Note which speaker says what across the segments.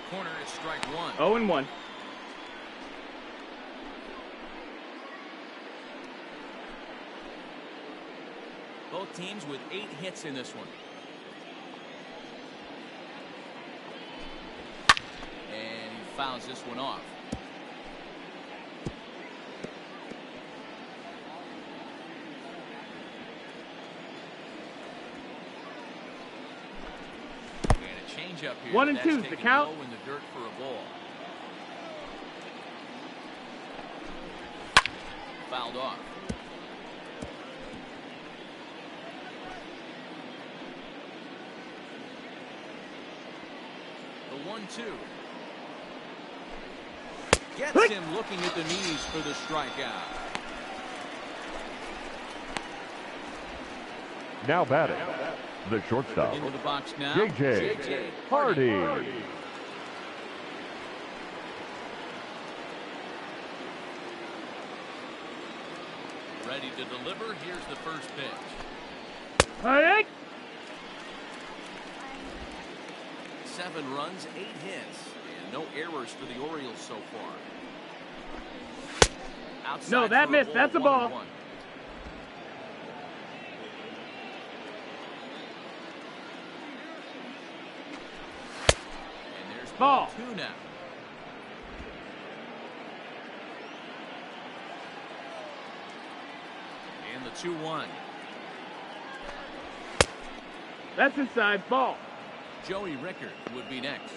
Speaker 1: corner, it's strike one.
Speaker 2: 0-1.
Speaker 1: Both teams with 8 hits in this one. And he fouls this one off. Change up here.
Speaker 2: 1 and 2 is the count.
Speaker 1: Low in the dirt for a ball. Fouled off. The 1-2. Gets him looking at the knees for the strikeout.
Speaker 3: Now batting, the shortstop,
Speaker 1: into the box now.
Speaker 3: BlueJays Hardy.
Speaker 1: Ready to deliver. Here's the first pitch.
Speaker 2: Hey!
Speaker 1: 7 runs, 8 hits, and no errors for the Orioles so far. Outside
Speaker 2: no, that missed. That's a ball.
Speaker 1: 1-1. And there's
Speaker 2: ball
Speaker 1: 2 now. And the 2-1.
Speaker 2: That's inside. Ball.
Speaker 1: Joey Rickard would be next.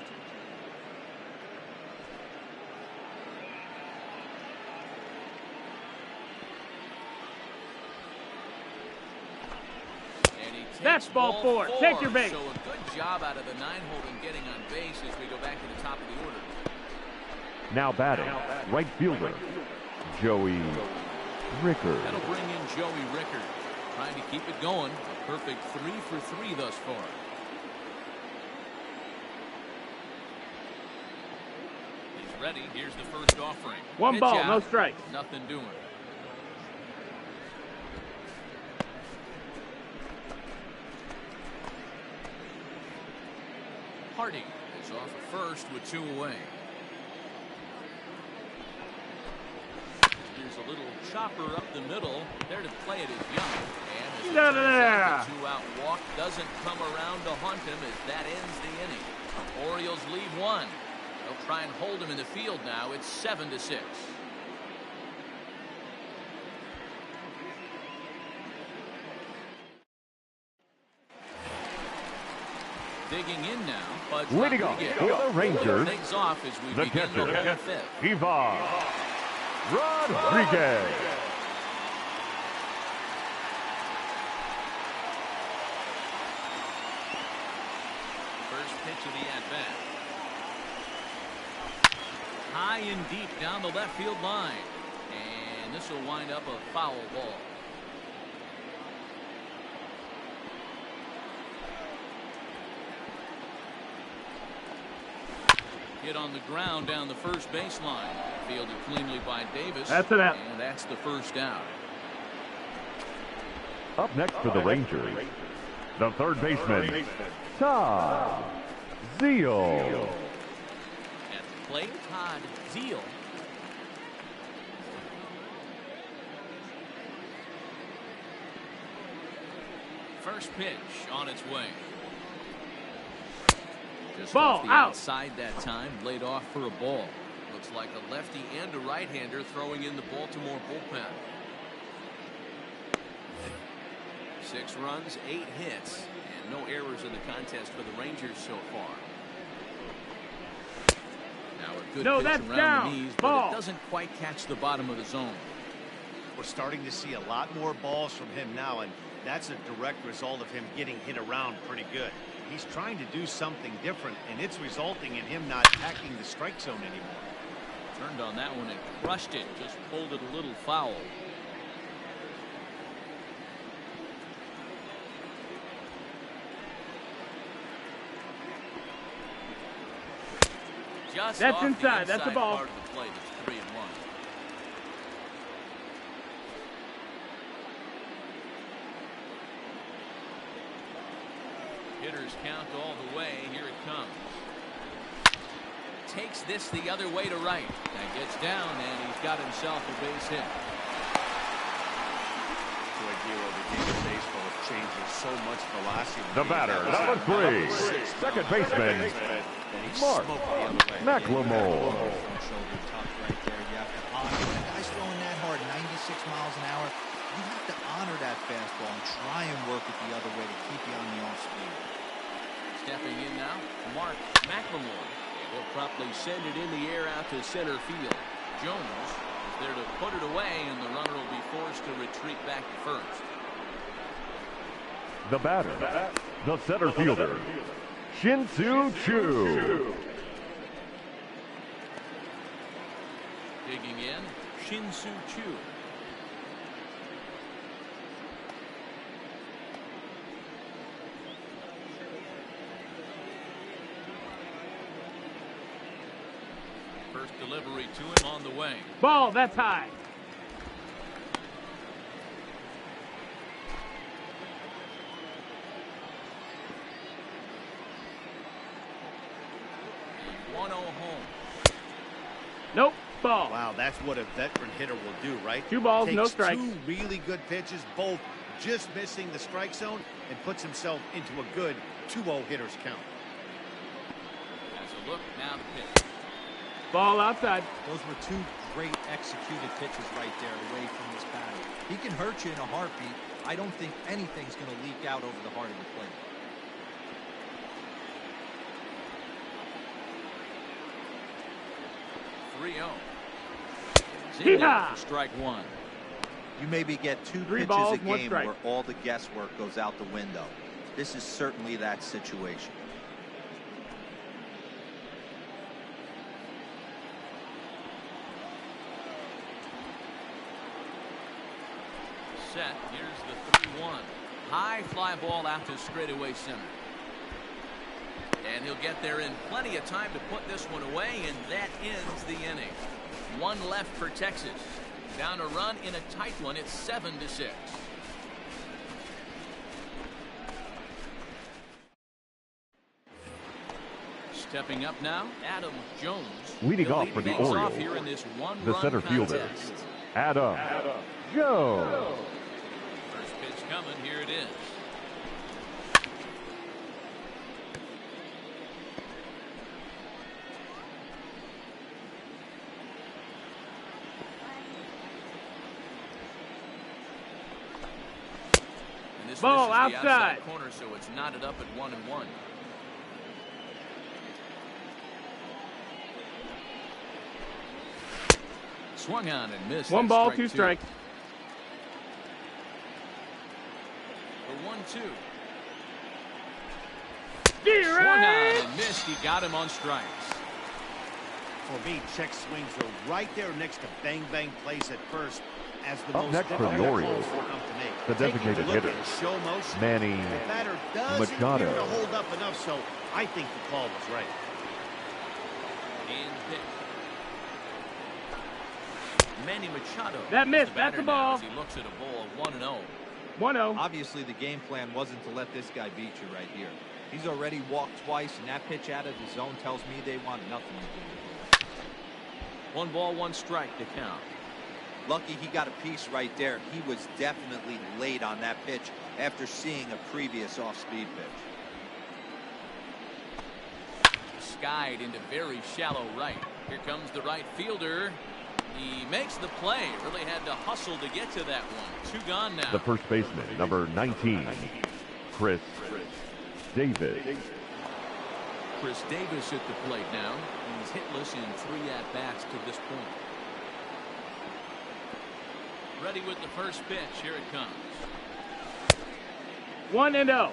Speaker 1: And he takes
Speaker 2: that's ball 4. Take your base.
Speaker 1: So a good job out of the 9-hole in getting on base as we go back to the top of the order.
Speaker 3: Now batting, right fielder, Joey Rickard.
Speaker 1: That'll bring in Joey Rickard, trying to keep it going. A perfect 3 for 3 thus far. He's ready. Here's the first offering.
Speaker 2: 1
Speaker 1: Pitch
Speaker 2: ball,
Speaker 1: out.
Speaker 2: no strikes.
Speaker 1: Nothing doing. Hardy is off at first with 2 away. Here's a little chopper up the middle. There to play it is Young. And as it turns out, the 2-out walk doesn't come around to haunt him as that ends the inning. Orioles leave 1. They'll try and hold him in the field now. It's 7-6. Digging in now, but
Speaker 3: leading off for the Rangers,
Speaker 1: takes off as we begin the whole fifth.
Speaker 3: Ivan Rodriguez.
Speaker 1: First pitch of the at-bat. High and deep down the left field line. And this will wind up a foul ball. Hit on the ground down the first baseline. Fielded cleanly by Davis.
Speaker 2: That's an out.
Speaker 1: And that's the first out.
Speaker 3: Up next for the Rangers, the third baseman, Todd Zeal.
Speaker 1: At the plate, Todd Zeal. First pitch on its way. Just
Speaker 2: ball
Speaker 1: off the
Speaker 2: out.
Speaker 1: Outside that time, laid off for a ball. Looks like a lefty and a right-hander throwing in the Baltimore bullpen. 6 runs, 8 hits, and no errors in the contest for the Rangers so far. Now a good pitch
Speaker 2: that's
Speaker 1: around
Speaker 2: down.
Speaker 1: the knees,
Speaker 2: Ball.
Speaker 1: but it doesn't quite catch the bottom of the zone.
Speaker 4: We're starting to see a lot more balls from him now, and that's a direct result of him getting hit around pretty good. He's trying to do something different, and it's resulting in him not attacking the strike zone anymore.
Speaker 1: Turned on that one and crushed it. Just pulled it a little foul. Just
Speaker 2: That's
Speaker 1: off the
Speaker 2: inside. That's a ball.
Speaker 1: part of the plate. It's 3-1. Hitters count all the way. Here it comes. takes this the other way to right. And gets down, and he's got himself a base hit.
Speaker 4: The game of baseball changes so much velocity.
Speaker 3: The batter, number 3, second baseman, Mark McLemore.
Speaker 5: Shoulder tough right there. You have to honor it. The guy's throwing that hard, 96 miles an hour. You have to honor that fastball and try and work it the other way to keep you on the off speed.
Speaker 1: Stepping in now, Mark McLemore. He'll promptly send it in the air out to center field. Jones is there to put it away, and the runner will be forced to retreat back to first.
Speaker 3: The batter, the center fielder, Shin-Soo Choo.
Speaker 1: Digging in, Shin-Soo Choo. First delivery to him on the way.
Speaker 2: Ball, that's high. Nope, ball.
Speaker 4: Wow, that's what a veteran hitter will do, right?
Speaker 2: 2 balls,
Speaker 4: Takes
Speaker 2: no strikes.
Speaker 4: 2 really good pitches, both just missing the strike zone, and puts himself into a good 2-0 hitter's count.
Speaker 1: That's a look, now the pitch.
Speaker 2: Ball outside.
Speaker 5: Those were 2 great executed pitches right there away from this batter. He can hurt you in a heartbeat. I don't think anything's going to leak out over the heart of the plate.
Speaker 2: Yeehaw!
Speaker 1: Strike 1.
Speaker 5: You maybe get 2
Speaker 2: 3
Speaker 5: pitches
Speaker 2: balls,
Speaker 5: a
Speaker 2: 1
Speaker 5: game
Speaker 2: strike.
Speaker 5: where all the guesswork goes out the window. This is certainly that situation.
Speaker 1: Set. Here's the 3-1. High fly ball out to straightaway center. And he'll get there in plenty of time to put this one away, and that ends the inning. 1 left for Texas. Down a run in a tight one. It's 7-6. Stepping up now, Adam Jones.
Speaker 3: Leading off for the Orioles,
Speaker 1: here in this
Speaker 3: the center fielder, Adam Jones.
Speaker 1: First pitch coming. Here it is.
Speaker 2: Ball
Speaker 1: outside.
Speaker 2: outside
Speaker 1: Corner, so it's knotted up at 1-1. Swung on and missed.
Speaker 2: 1 ball, 2 strikes.
Speaker 1: The 1-2.
Speaker 2: Swung
Speaker 1: on and missed. He got him on strikes.
Speaker 4: For me, check swings are right there next to bang bang plays at first. As the
Speaker 3: Up
Speaker 4: most
Speaker 3: next for the Orioles, the designated hitter, Manny Machado.
Speaker 4: To hold up enough, so I think the call was right.
Speaker 1: And hit. Manny Machado.
Speaker 2: That missed. That's a ball.
Speaker 1: He looks at a ball 1-0.
Speaker 2: 1-0.
Speaker 5: Obviously, the game plan wasn't to let this guy beat you right here. He's already walked twice, and that pitch out of the zone tells me they want nothing to do with it.
Speaker 1: 1 ball, 1 strike to count.
Speaker 5: Lucky he got a piece right there. He was definitely late on that pitch after seeing a previous off-speed pitch.
Speaker 1: Skied into very shallow right. Here comes the right fielder. He makes the play. Really had to hustle to get to that one. 2 gone now.
Speaker 3: The first baseman, number 19, Chris Davis.
Speaker 1: Chris Davis at the plate now. He's hitless in 3 at-bats to this point. Ready with the first pitch. Here it comes.
Speaker 2: 1-0.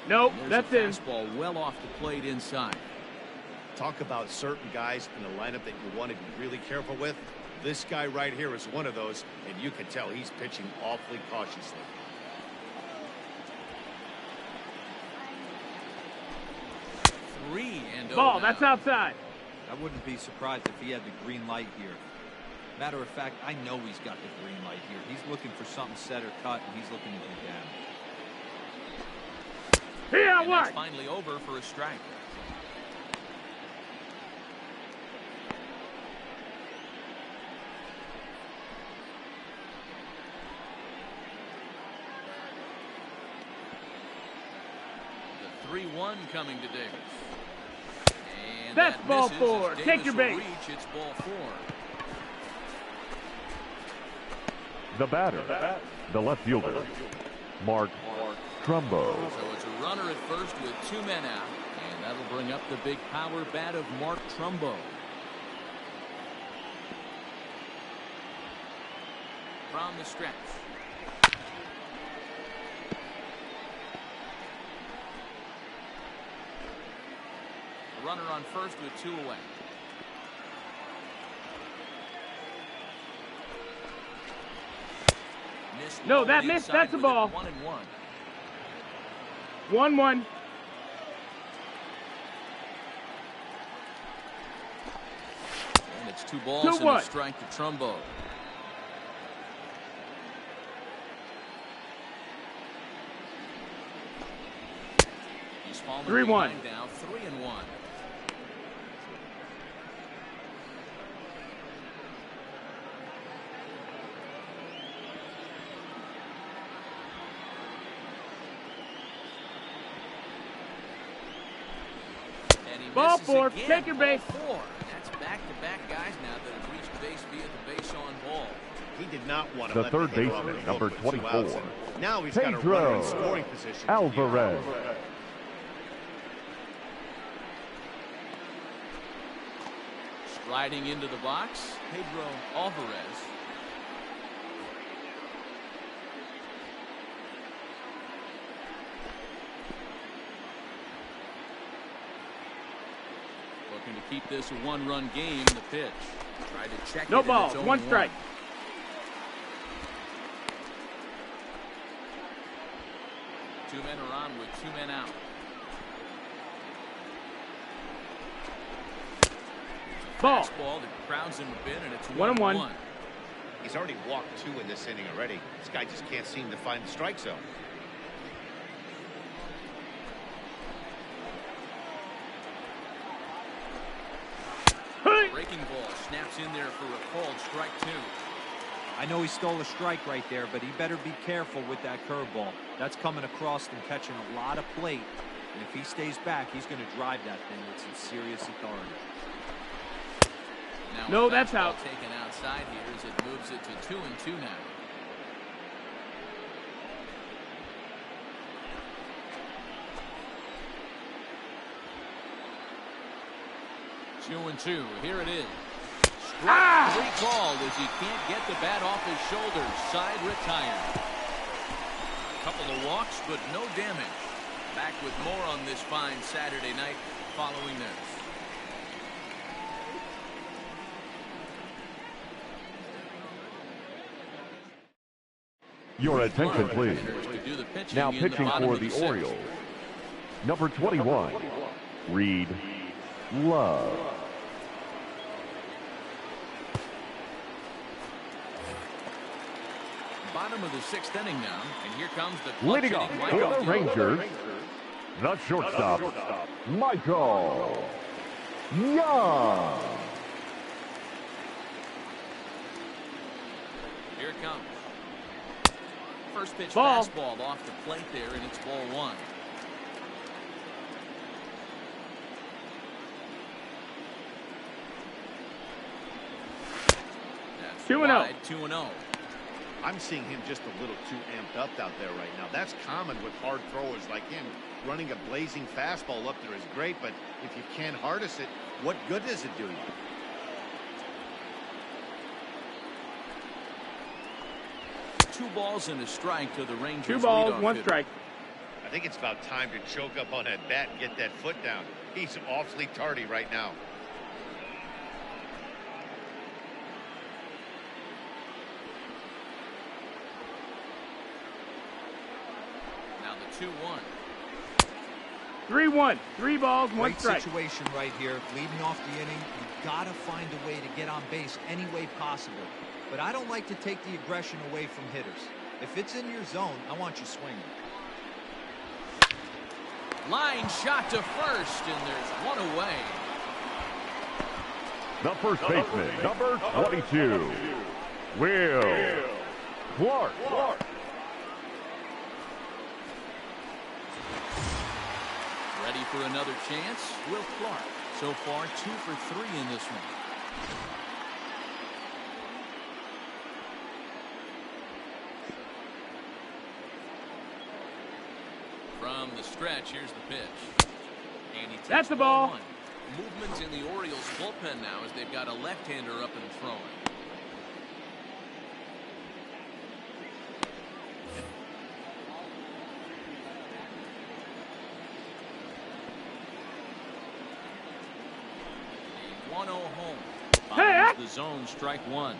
Speaker 2: Nope, that's in.
Speaker 1: Fastball well off the plate inside.
Speaker 4: Talk about certain guys in the lineup that you want to be really careful with. This guy right here is one of those, and you can tell he's pitching awfully cautiously.
Speaker 2: Ball, that's outside.
Speaker 5: I wouldn't be surprised if he had the green light here. Matter of fact, I know he's got the green light here. He's looking for something set or cut, and he's looking to do damage.
Speaker 2: Here,
Speaker 1: And
Speaker 2: what?
Speaker 1: that's finally over for a strike. The 3-1 coming to Davis. And
Speaker 2: That's
Speaker 1: that
Speaker 2: ball
Speaker 1: misses
Speaker 2: four.
Speaker 1: as
Speaker 2: Take
Speaker 1: Davis
Speaker 2: your
Speaker 1: will
Speaker 2: base.
Speaker 1: reach. It's ball 4.
Speaker 3: The batter, the left fielder, Mark Trumbo.
Speaker 1: So it's a runner at first with 2 men out. And that'll bring up the big power bat of Mark Trumbo. From the stretch. A runner on first with 2 away.
Speaker 2: No, that missed. That's a ball.
Speaker 1: 1-1.
Speaker 2: 1-1.
Speaker 1: And it's 2 balls
Speaker 2: 2-1.
Speaker 1: and a strike to Trumbo. He's fallen
Speaker 2: 3-1.
Speaker 1: behind now, 3-1. And he
Speaker 2: Ball
Speaker 1: misses
Speaker 2: 4.
Speaker 1: again.
Speaker 2: Take your base.
Speaker 1: Ball 4. That's back-to-back guys now that have reached base via the base on ball.
Speaker 4: He did not want to
Speaker 3: The
Speaker 4: let
Speaker 3: third
Speaker 4: the hitter off
Speaker 3: baseman,
Speaker 4: the
Speaker 3: number
Speaker 4: hook with 2 outs.
Speaker 3: 24.
Speaker 4: Now he's got a runner
Speaker 3: Pedro
Speaker 4: in scoring position.
Speaker 3: Alvarez.
Speaker 1: Striding into the box, Pedro Alvarez. Looking to keep this a 1-run game. The pitch. Tried to check
Speaker 2: No
Speaker 1: it.
Speaker 2: balls.
Speaker 1: And it's
Speaker 2: 1
Speaker 1: 0-1.
Speaker 2: strike.
Speaker 1: Two men are on with 2 men out.
Speaker 2: Ball.
Speaker 1: Fastball that crowds him a bit, and it's
Speaker 2: 1-1.
Speaker 1: 1-1.
Speaker 4: He's already walked 2 in this inning already. This guy just can't seem to find the strike zone.
Speaker 2: Hey.
Speaker 1: Breaking ball snaps in there for a called strike 2.
Speaker 5: I know he stole a strike right there, but he better be careful with that curveball. That's coming across and catching a lot of plate. And if he stays back, he's going to drive that thing with some serious authority.
Speaker 1: Now
Speaker 2: No,
Speaker 1: a
Speaker 2: that's
Speaker 1: fastball
Speaker 2: out.
Speaker 1: Taken outside here as it moves it to 2-2 now. Two and 2. Here it is. Strike 3 called as he can't get the bat off his shoulders. Side retired. Couple of walks, but no damage. Back with more on this fine Saturday night following this.
Speaker 3: Your attention, please.
Speaker 1: To do the pitching
Speaker 3: Now
Speaker 1: in
Speaker 3: pitching
Speaker 1: bottom
Speaker 3: for
Speaker 1: of
Speaker 3: the
Speaker 1: sixth.
Speaker 3: Orioles, number 21, Reed Love.
Speaker 1: Bottom of the 6th inning now, and here comes the clutch
Speaker 3: Leading off
Speaker 1: hitting
Speaker 3: for
Speaker 1: Michael
Speaker 3: the Rangers, the shortstop, Michael Young.
Speaker 1: Here it comes. First pitch
Speaker 2: Ball.
Speaker 1: fastball off the plate there, and it's ball 1. That's
Speaker 2: 2-0.
Speaker 1: wide, 2-0.
Speaker 4: I'm seeing him just a little too amped up out there right now. That's common with hard throwers like him. Running a blazing fastball up there is great, but if you can't harness it, what good does it do you?
Speaker 1: Two balls and a strike to the Rangers.
Speaker 2: 2 balls,
Speaker 1: leadoff
Speaker 2: 1
Speaker 1: hitter.
Speaker 2: strike.
Speaker 4: I think it's about time to choke up on that bat and get that foot down. He's awfully tardy right now.
Speaker 1: Now the 2-1.
Speaker 2: 3-1. 3 balls, 1
Speaker 5: Great
Speaker 2: strike.
Speaker 5: situation right here. Leading off the inning, you've got to find a way to get on base any way possible. But I don't like to take the aggression away from hitters. If it's in your zone, I want you swinging.
Speaker 1: Line shot to first, and there's one away.
Speaker 3: The first baseman, number 22, Will Clark.
Speaker 1: Ready for another chance? Will Clark. So far, 2 for 3 in this one. From the stretch, here's the pitch. And he takes
Speaker 2: That's the ball.
Speaker 1: 1. Movements in the Orioles bullpen now as they've got a left-hander up and throwing. A 1-0 home. Finds the zone, strike 1.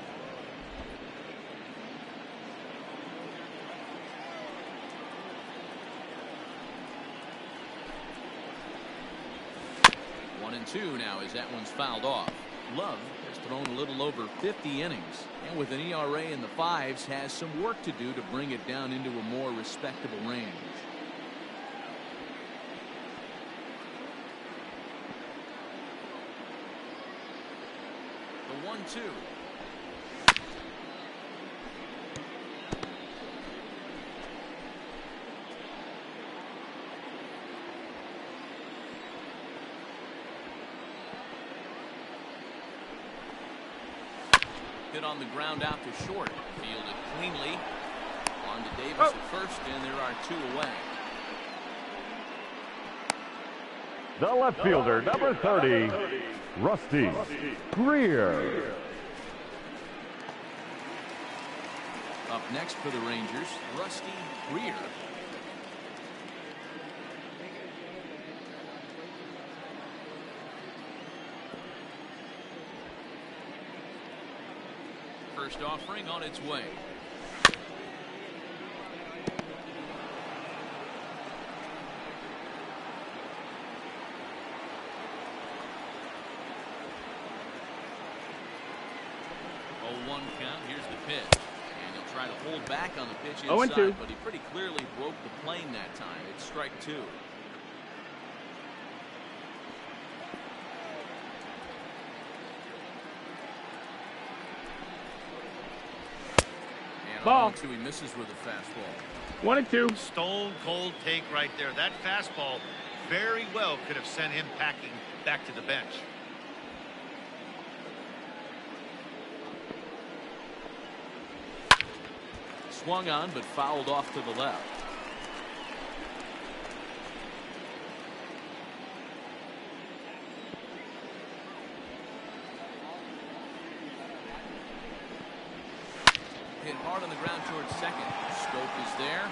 Speaker 1: One and 2 now as that one's fouled off. Love has thrown a little over 50 innings, and with an ERA in the 5s, has some work to do to bring it down into a more respectable range. The 1-2. Hit on the ground out to short. Fielded cleanly. On to Davis at first, and there are 2 away.
Speaker 3: The left fielder, number 30, Rusty Greer.
Speaker 1: Up next for the Rangers, Rusty Greer. First offering on its way. Oh, 1 count. Here's the pitch. And he'll try to hold back on the pitch inside,
Speaker 2: 0-2.
Speaker 1: but he pretty clearly broke the plane that time. It's strike 2.
Speaker 2: Ball.
Speaker 1: 2, he misses with a fastball.
Speaker 2: 1 and 2.
Speaker 4: Stone cold take right there. That fastball very well could have sent him packing back to the bench.
Speaker 1: Swung on, but fouled off to the left. Hit hard on the ground towards second. Scope is there.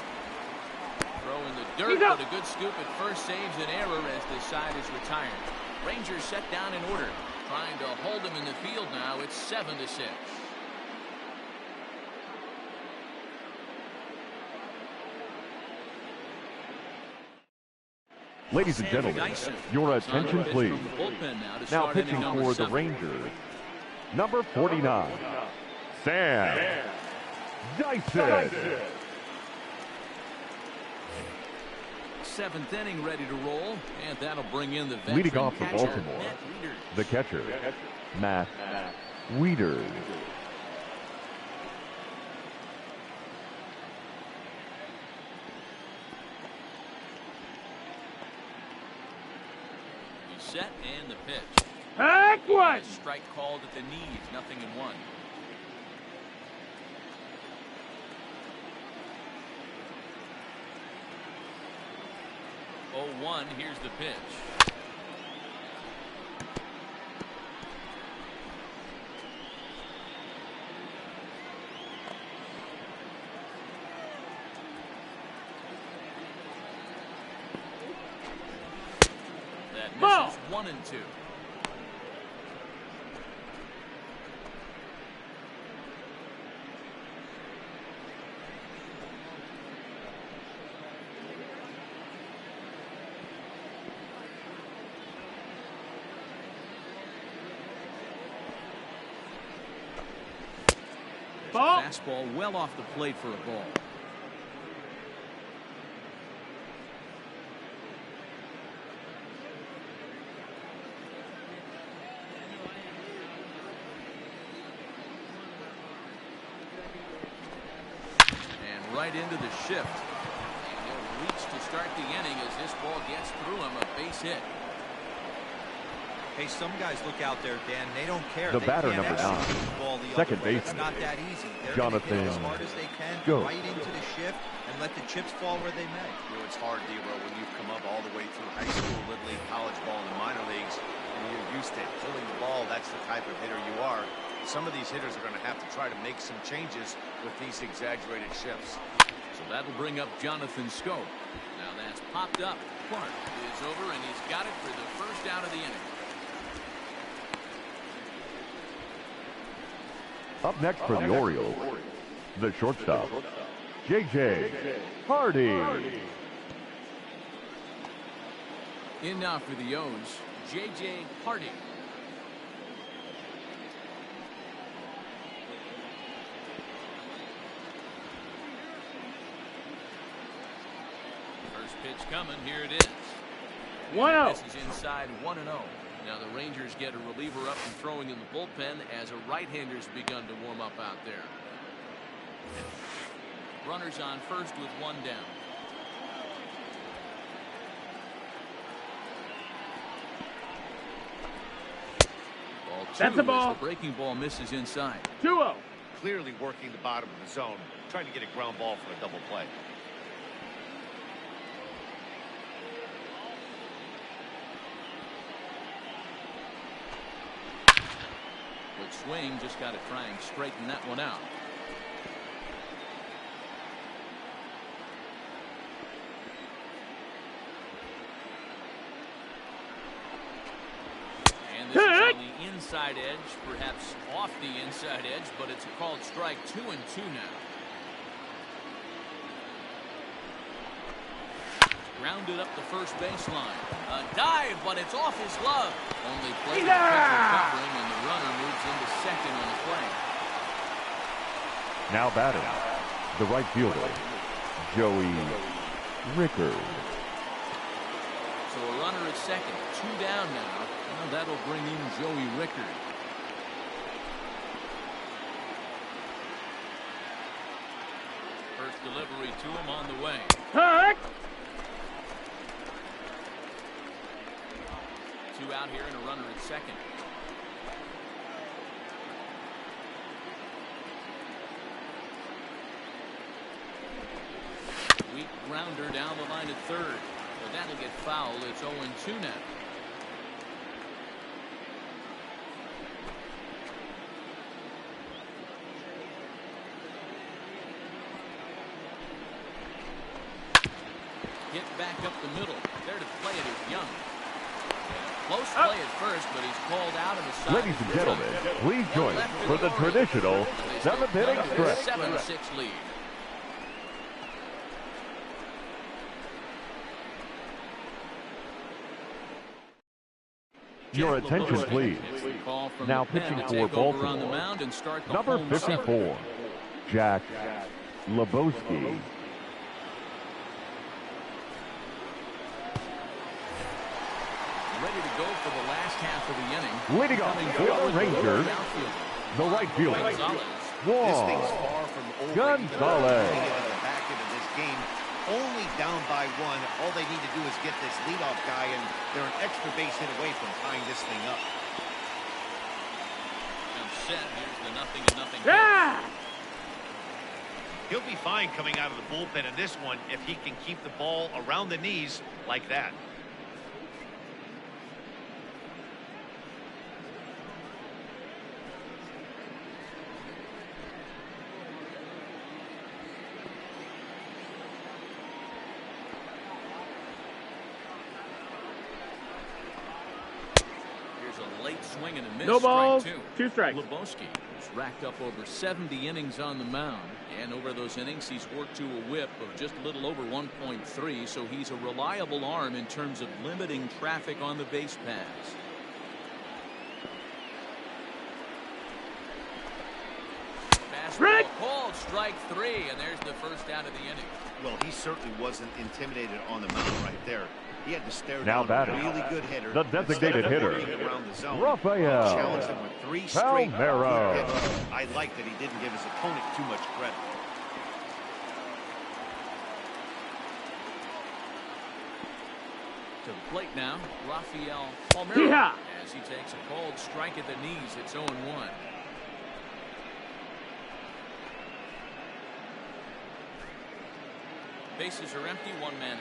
Speaker 1: Throw in the dirt, but a good scoop at first saves an error as the side is retired. Rangers set down in order. Trying to hold him in the field now. It's 7-6.
Speaker 3: Ladies and gentlemen, your attention please. Now pitching for the Rangers, number 49, Sam Dyson.
Speaker 1: 7th inning ready to roll, and that'll bring in the veteran
Speaker 3: Leading off for
Speaker 1: catcher,
Speaker 3: Baltimore,
Speaker 1: Matt Wieters.
Speaker 3: the catcher, Matt Wieters.
Speaker 1: He's set and the pitch.
Speaker 2: Heck one.
Speaker 1: A strike called at the knees, 0-1. Oh, 1, here's the pitch. That misses 1 and 2.
Speaker 2: Ball.
Speaker 1: Fastball well off the plate for a ball. And right into the shift. And he'll reach to start the inning as this ball gets through him. A base hit.
Speaker 5: Hey, some guys look out there, Dan. They don't care.
Speaker 3: The
Speaker 5: They
Speaker 3: batter,
Speaker 5: can't
Speaker 3: number
Speaker 5: execute
Speaker 3: 9,
Speaker 5: the ball the
Speaker 3: second
Speaker 5: other way.
Speaker 3: baseman,
Speaker 5: It's not that easy. They're
Speaker 3: Jonathan
Speaker 5: gonna hit as hard as they can,
Speaker 3: Go.
Speaker 5: right into the shift, and let the chips fall where they may.
Speaker 4: You know, it's hard, Debo, when you've come up all the way through high school, little league, college ball, and the minor leagues, and you're used to pulling the ball. That's the type of hitter you are. Some of these hitters are going to have to try to make some changes with these exaggerated shifts.
Speaker 1: So that'll bring up Jonathan Scope. Now that's popped up. Clark is over, and he's got it for the first out of the inning.
Speaker 3: Up next for the Orioles, the shortstop, J.J. Hardy.
Speaker 1: In now for the O's, J.J. Hardy. First pitch coming. Here it is.
Speaker 2: 1-0.
Speaker 1: This is inside 1-0. Now the Rangers get a reliever up and throwing in the bullpen as a right-hander's begun to warm up out there. Runners on first with one down. Ball 2
Speaker 2: That's a ball.
Speaker 1: as the breaking ball misses inside.
Speaker 2: 2-0.
Speaker 4: Clearly working the bottom of the zone, trying to get a ground ball for a double play.
Speaker 1: Good swing, just got to try and straighten that one out. And this is on the inside edge, perhaps off the inside edge, but it's a called strike. 2-2 now. Grounded up the first baseline. A dive, but it's off his glove. Only play the pitcher covering, and the runner moves into second on the play.
Speaker 3: Now batting, the right fielder, Joey Rickard.
Speaker 1: So a runner at second, 2 down now. Well, that'll bring in Joey Rickard. First delivery to him on the way.
Speaker 2: Hut.
Speaker 1: 2 out here and a runner at second. Weak grounder down the line at third. But that'll get fouled. It's 0-2 now. Hit back up the middle. There to play it is Young. Close play at first, but he's called out of the side.
Speaker 3: Ladies and gentlemen, please join us for the traditional 7th inning stretch.
Speaker 1: 7-6 lead.
Speaker 3: Your attention, please. Now pitching for Baltimore, number 54, Jack Lebowski.
Speaker 1: Ready to go for the last half of the inning.
Speaker 3: Leading off for the Rangers, the right fielder,
Speaker 4: This
Speaker 3: Juan
Speaker 4: thing's far from over.
Speaker 3: Gonzalez.
Speaker 4: Even at the back end of this game, only down by 1. All they need to do is get this leadoff guy, and they're an extra base hit away from tying this thing up.
Speaker 1: And set. Here's the 0-0.
Speaker 2: Yeah.
Speaker 4: He'll be fine coming out of the bullpen in this one if he can keep the ball around the knees like that.
Speaker 1: Late swing and a miss.
Speaker 2: No balls,
Speaker 1: Strike
Speaker 2: 2 strikes.
Speaker 1: Lebowski has racked up over 70 innings on the mound, and over those innings he's worked to a whip of just a little over 1.3, so he's a reliable arm in terms of limiting traffic on the base paths.
Speaker 2: Rick!
Speaker 1: called strike 3, and there's the first out of the inning.
Speaker 4: Well, he certainly wasn't intimidated on the mound right there. He had to stare
Speaker 3: Now
Speaker 4: down
Speaker 3: batting,
Speaker 4: a really good hitter.
Speaker 3: the designated hitter,
Speaker 4: around the zone.
Speaker 3: Rafael
Speaker 4: Challenged him with 3 straight
Speaker 3: Palmeiro.
Speaker 4: good pitches. I like that he didn't give his opponent too much credit.
Speaker 1: To the plate now, Rafael Palmeiro.
Speaker 2: Yeah.
Speaker 1: As he takes a cold strike at the knees, it's 0-1. Bases are empty, 1 man out.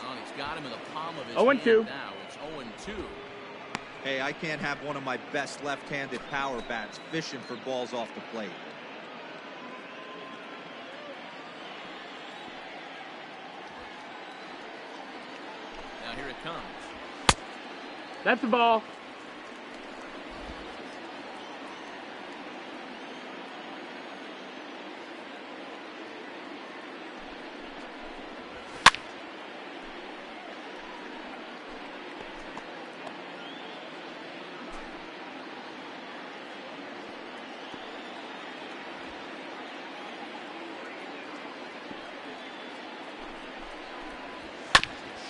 Speaker 1: Oh, he's got him in the palm of his
Speaker 2: 0-2.
Speaker 1: hand now. It's 0-2.
Speaker 5: Hey, I can't have one of my best left-handed power bats fishing for balls off the plate.
Speaker 1: Now here it comes.
Speaker 2: That's the ball.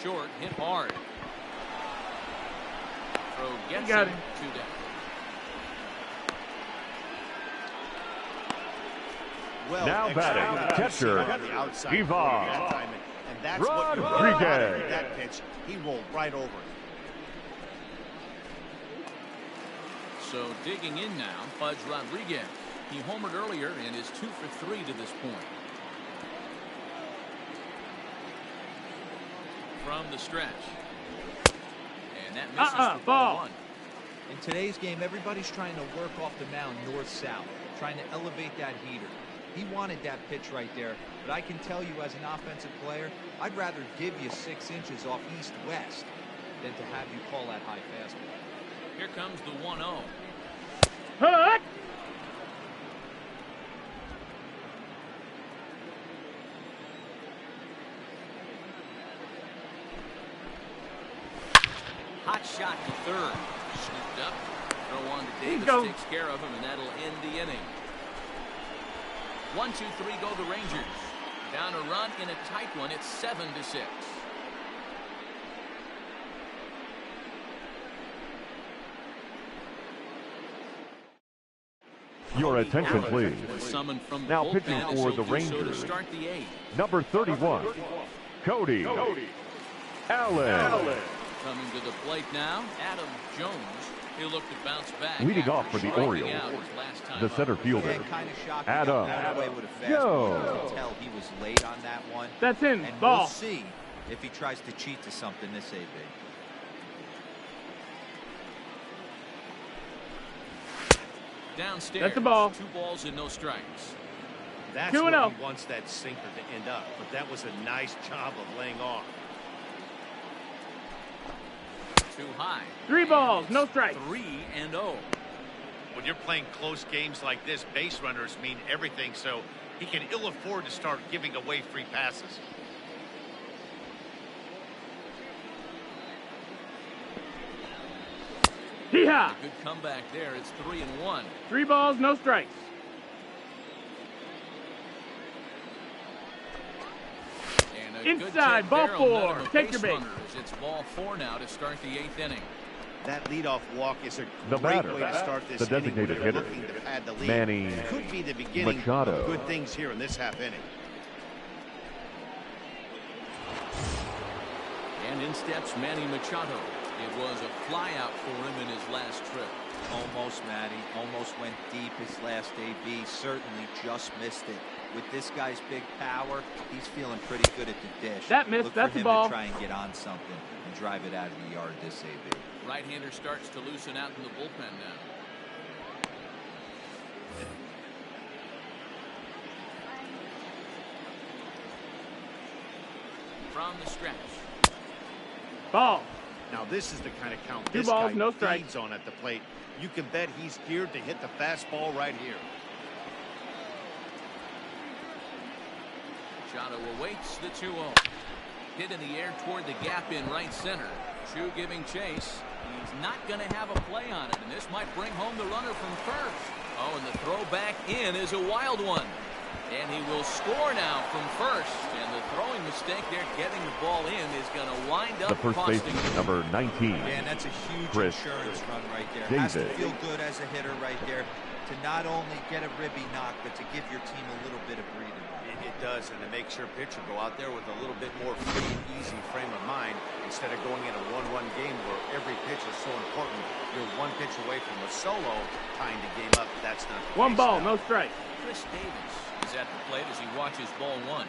Speaker 1: Short, hit hard. Throw gets
Speaker 2: got
Speaker 1: him.
Speaker 2: it.
Speaker 1: 2 down.
Speaker 4: Well,
Speaker 3: Now batting, catcher,
Speaker 4: on the outside
Speaker 3: Ivan
Speaker 4: corner that time, and that's what you're worried about
Speaker 3: Rodriguez.
Speaker 4: with that pitch. He rolled right over it.
Speaker 1: So digging in now, Fudge Rodriguez. He homered earlier and is 2 for 3 to this point. From the stretch. And that misses for
Speaker 2: ball.
Speaker 1: 1.
Speaker 5: In today's game, everybody's trying to work off the mound north-south, trying to elevate that heater. He wanted that pitch right there, but I can tell you as an offensive player, I'd rather give you 6 inches off east-west than to have you call that high fastball.
Speaker 1: Here comes the 1-0.
Speaker 2: Hook.
Speaker 1: Hot shot to third. Scooped up. Throw on to Davis
Speaker 2: go.
Speaker 1: takes care of him, and that'll end the inning. 1, 2, 3 go the Rangers. Down a run in a tight one. It's 7-6.
Speaker 3: Your attention, please.
Speaker 1: Was summoned from the
Speaker 3: Now
Speaker 1: bullpen,
Speaker 3: pitching
Speaker 1: and
Speaker 3: for
Speaker 1: so
Speaker 3: the
Speaker 1: do so to
Speaker 3: Rangers.
Speaker 1: start the 8th.
Speaker 3: Number 31, Cody Allen.
Speaker 1: Coming to the plate now, Adam Jones. He'll look to bounce back.
Speaker 3: Leading
Speaker 1: after
Speaker 3: off for the
Speaker 1: striking
Speaker 3: Orioles,
Speaker 1: out his last time
Speaker 3: the
Speaker 1: up.
Speaker 3: center fielder,
Speaker 5: Yeah, kind of shocking.
Speaker 3: Adam
Speaker 5: Got away with a fastball.
Speaker 3: Jones.
Speaker 5: You can tell he was late on that one.
Speaker 2: That's in.
Speaker 5: And
Speaker 2: Ball.
Speaker 5: we'll see if he tries to cheat to something this AB.
Speaker 1: Downstairs.
Speaker 2: That's the ball.
Speaker 1: 2 balls and no strikes.
Speaker 4: That's
Speaker 2: 2-0.
Speaker 4: where he wants that sinker to end up, but that was a nice job of laying off.
Speaker 1: Too high.
Speaker 2: 3 balls,
Speaker 1: And
Speaker 2: no
Speaker 1: it's
Speaker 2: strikes.
Speaker 1: 3-0.
Speaker 4: When you're playing close games like this, base runners mean everything, so he can ill afford to start giving away free passes.
Speaker 2: Hee-haw.
Speaker 1: Good comeback there. It's 3-1.
Speaker 2: 3 balls, no strikes.
Speaker 1: And a good
Speaker 2: Inside,
Speaker 1: check
Speaker 2: ball
Speaker 1: there
Speaker 2: 4.
Speaker 1: will net him a
Speaker 2: Take
Speaker 1: base
Speaker 2: your base.
Speaker 1: runners. It's ball 4 now to start the 8th inning.
Speaker 4: That leadoff walk is a
Speaker 3: The
Speaker 4: great
Speaker 3: batter,
Speaker 4: way to start this
Speaker 3: the
Speaker 4: inning when
Speaker 3: designated
Speaker 4: you're
Speaker 3: hitter,
Speaker 4: looking to pad the lead.
Speaker 3: Manny
Speaker 4: Could be the beginning
Speaker 3: Machado.
Speaker 4: of good things here in this half inning.
Speaker 1: And in steps Manny Machado. It was a flyout for him in his last trip.
Speaker 5: Almost, Matty. Almost went deep his last AB. Certainly just missed it. With this guy's big power, he's feeling pretty good at the dish.
Speaker 2: That missed.
Speaker 5: Look
Speaker 2: That's
Speaker 5: for
Speaker 2: a
Speaker 5: him
Speaker 2: ball.
Speaker 5: to try and get on something and drive it out of the yard this AB.
Speaker 1: Right-hander starts to loosen out in the bullpen now. From the stretch.
Speaker 2: Ball.
Speaker 4: Now this is the kind of count
Speaker 2: 2
Speaker 4: this
Speaker 2: balls,
Speaker 4: guy
Speaker 2: no strikes.
Speaker 4: feeds on at the plate. You can bet he's geared to hit the fastball right here.
Speaker 1: Machado awaits the 2-0. Hit in the air toward the gap in right center. Chu giving chase. He's not going to have a play on it, and this might bring home the runner from first. Oh, and the throw back in is a wild one. And he will score now from first. And the throwing mistake there, getting the ball in, is going to wind up
Speaker 3: The first
Speaker 1: costing
Speaker 3: baseman,
Speaker 1: him.
Speaker 3: number 19.
Speaker 5: Man, that's a huge
Speaker 3: Chris
Speaker 5: insurance run right there.
Speaker 3: David.
Speaker 5: Has to feel good as a hitter right there to not only get a ribby knock, but to give your team a little bit of breathing room.
Speaker 4: It does, and it makes your pitcher go out there with a little bit more free and easy frame of mind instead of going in a 1-1 game where every pitch is so important. You're one pitch away from a solo tying the game up. That's not the
Speaker 2: One
Speaker 4: case
Speaker 2: ball,
Speaker 4: now.
Speaker 2: no strike.
Speaker 1: Chris Davis is at the plate as he watches ball one.